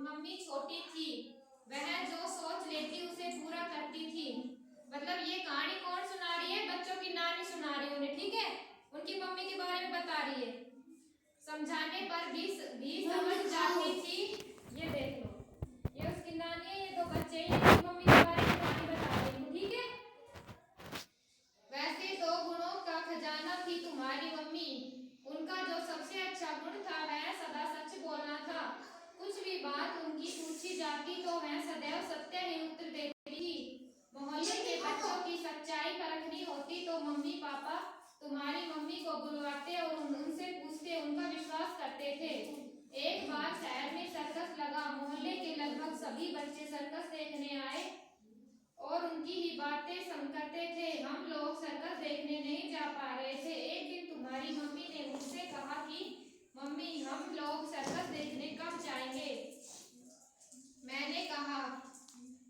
Mummy छोटी थी वह जो सोच लेती उसे पूरा करती थी। मतलब ये कहानी कौन सुना रही है? बच्चों की नानी सुना रही है उन्हें, ठीक है, उनकी मम्मी के बारे में बता रही है। समझाने पर भी समझ जाती थी। ये देख लो, ये उसकी नानी है, ये दो बच्चे हैं, इनकी मम्मी के बारे में कहानी बता रही हूँ, ठीक है। वैसे दो गुणों का खजाना थी तुम्हारी मम्मी। उनका जो सबसे अच्छा गुण था वह सदा सच बोलना था। कुछ भी बात उनकी पूछी जाती तो वह सदैव सत्य ही उत्तर देती थी। मोहल्ले के बच्चों की सच्चाई परखनी होती तो मम्मी पापा तुम्हारी मम्मी को बुलवाते और उनसे पूछते, उनका विश्वास करते थे। एक बार शहर में सर्कस लगा। मोहल्ले के लगभग सभी बच्चे सर्कस देखने आए और उनकी ही बातें करते थे। हम लोग सर्कस देखने नहीं जा पा रहे थे। एक दिन तुम्हारी मम्मी ने मुझसे कहा कि मम्मी हम लोग सर्कस देखने कब जाएंगे? मैंने कहा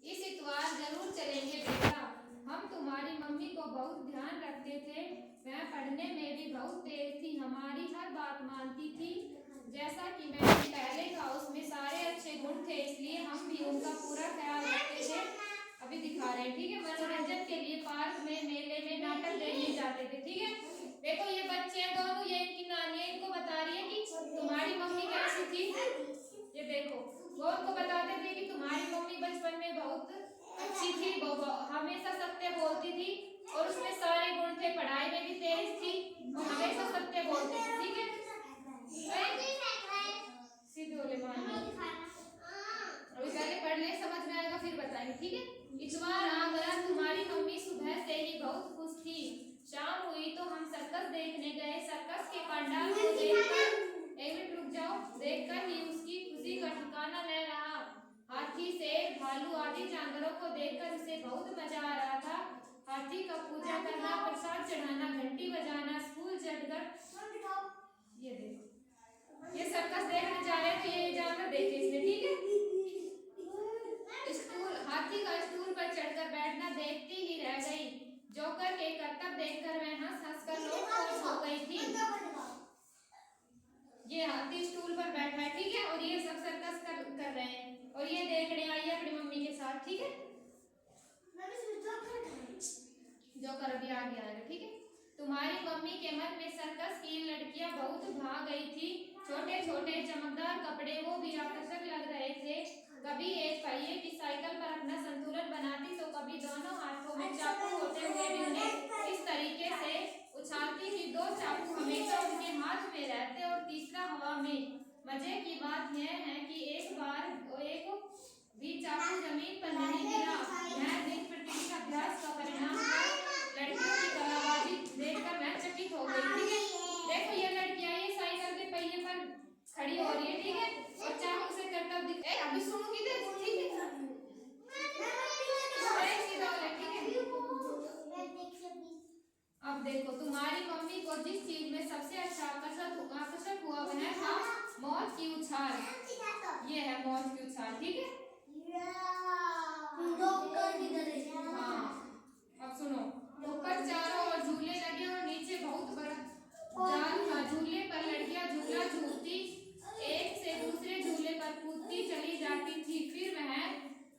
इस इतवार जरूर चलेंगे बेटा। हम तुम्हारी मम्मी को बहुत ध्यान रखते थे। वह पढ़ने में भी बहुत तेज थी, हमारी हर बात मानती थी। जैसा कि मैंने पहले कहा उसमें सारे अच्छे गुण थे, इसलिए हम भी उनका पूरा ख्याल रखते थे। अभी दिखा रहे हैं, ठीक है। मनोरंजन के लिए पार्क में, मेले में नाटक देखने जाते थे, ठीक है। देखो ये बच्चे हैं दोनों, ये इनकी नानी है, इनको बता रही है कि तुम्हारी मम्मी कैसी थी। ये देखो, वो उनको बताते थे कि तुम्हारी मम्मी बचपन में बहुत अच्छी थी, वो हमेशा सत्य बोलती थी और उसमें सारे गुण थे, पढ़ाई में भी तेज थी और हमेशा सत्य बोलती थी, ठीक है। सीधे बोले अभी पहले पढ़ ले, समझ में आएगा फिर बताएंगे, ठीक है। इतवार आ गया। तुम्हारी मम्मी सुबह से ही बहुत खुश थी। शाम हुई तो हम सर्कस देखने गए। सर्कस के पंडाल को देखकर, एक मिनट रुक जाओ, देखकर ही उसकी खुशी का ठिकाना न रहा। हाथी, शेर, भालू आदि जानवरों को देखकर उसे बहुत मजा आ रहा था। हाथी का पूजा करना, प्रसाद चढ़ाना, घंटी बजाना, स्कूल चढ़कर, ये देखो ये सर्कस देखने जा रहे हैं तो ये जानवर देखे इसने, ठीक है। स्टूल, हाथी का स्टूल पर चढ़कर बैठना देखती ही रह गई। जोकर के करतब देखकर मैं हंस कर लोग खुश हो गई थी। ये हाथी स्टूल पर बैठा है, ठीक है, और ये सब सर्कस कर रहे हैं और ये देखने आई है अपनी मम्मी के साथ, ठीक है। जोकर अभी आगे आएगा, ठीक है। तुम्हारी मम्मी के मन में सर्कस की लड़कियां बहुत भा गई थी। छोटे छोटे चमकदार कपड़े, वो भी आकर्षक लग रहे थे। कभी एक पहिए की साइकिल पर अपना संतुलन बनाती तो कभी दोनों हाथों में चाकू होते हुए भी उन्हें इस तरीके से उछालती कि दो चाकू हमेशा उनके हाथ में रहते और तीसरा हवा में। मजे की बात यह है कि एक बार एक भी चाकू जमीन पर नहीं गिरा। यह दिन प्रतिदिन का अभ्यास का परिणाम था। लड़कियों की कलाबाजी देखकर मैं चकित हो गई, ठीक है। देखो ये लड़कियां ये साइकिल के पहिए पर खड़ी हो रही है, ठीक है, और चाकू से करतब अभी सुनूंगी देखो, ठीक है। अब देखो तुम्हारी मम्मी को जिस चीज में सबसे अच्छा आकर्षक हुआ वह था मौत की उछाल। ये है मौत की उछाल, ठीक है। हाँ अब सुनो, ऊपर चारों ओर झूले लगे और नीचे बहुत बड़ा जाल था। झूले पर लड़कियां झूला झूलती, एक से दूसरे झूले पर कूदती चली जाती थी, फिर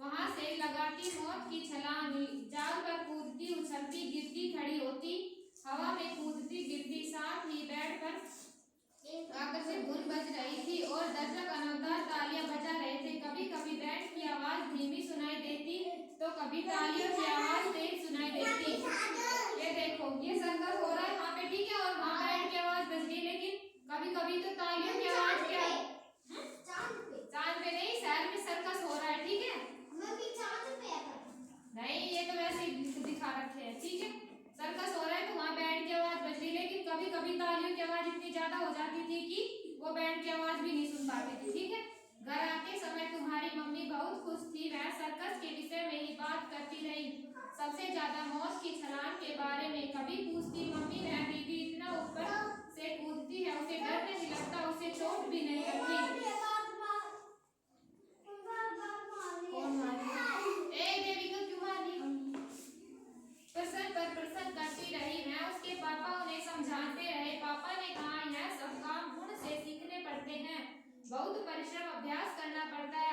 वहां से लगाती मौत की छलांग। जाल पर कूदती, उछलती, गिरती, खड़ी होती, हवा में कूदती गिरती, साथ ही बेड पर आकर्षक धुन बज रही थी और दर्शक अनवरत तालियां बजा रहे थे। कभी कभी बैंड की आवाज धीमी सुनाई देती तो कभी तालियों की आवाज तेज सुनाई देती। ये देखो ये सर्कस हो रहा है वहाँ पे, ठीक है, और वहाँ बैंड की आवाज बज रही, लेकिन कभी कभी तो तालियों की आवाज क्या है, चांद पे नहीं, शहर में सर्कस हो रहा है, ठीक है। नहीं ये तो वैसे दिखा रखे हैं, ठीक है। सर्कस हो रहा है तो वहाँ बैंड की आवाज बज रही, लेकिन कभी कभी तालियों की आवाज इतनी ज्यादा हो जाती थी कि वो बैंड की आवाज भी नहीं सुन पाती थी, ठीक है। घर आते समय तुम्हारी मम्मी बहुत खुश थी। वह सर्कस के विषय में ही बात करती रही, सबसे ज्यादा मौत की छलांग के बारे में। कभी पूछती, मम्मी वह दीदी इतना ऊपर से कूदती है, उसे डर नहीं लगता, उसे चोट भी नहीं लगती। प्रश्न पर प्रश्न करती रही। मैं उसके पापा उन्हें समझाते रहे। पापा ने कहा यह सब काम गुण से सीखने पड़ते हैं, बहुत परिश्रम अभ्यास करना पड़ता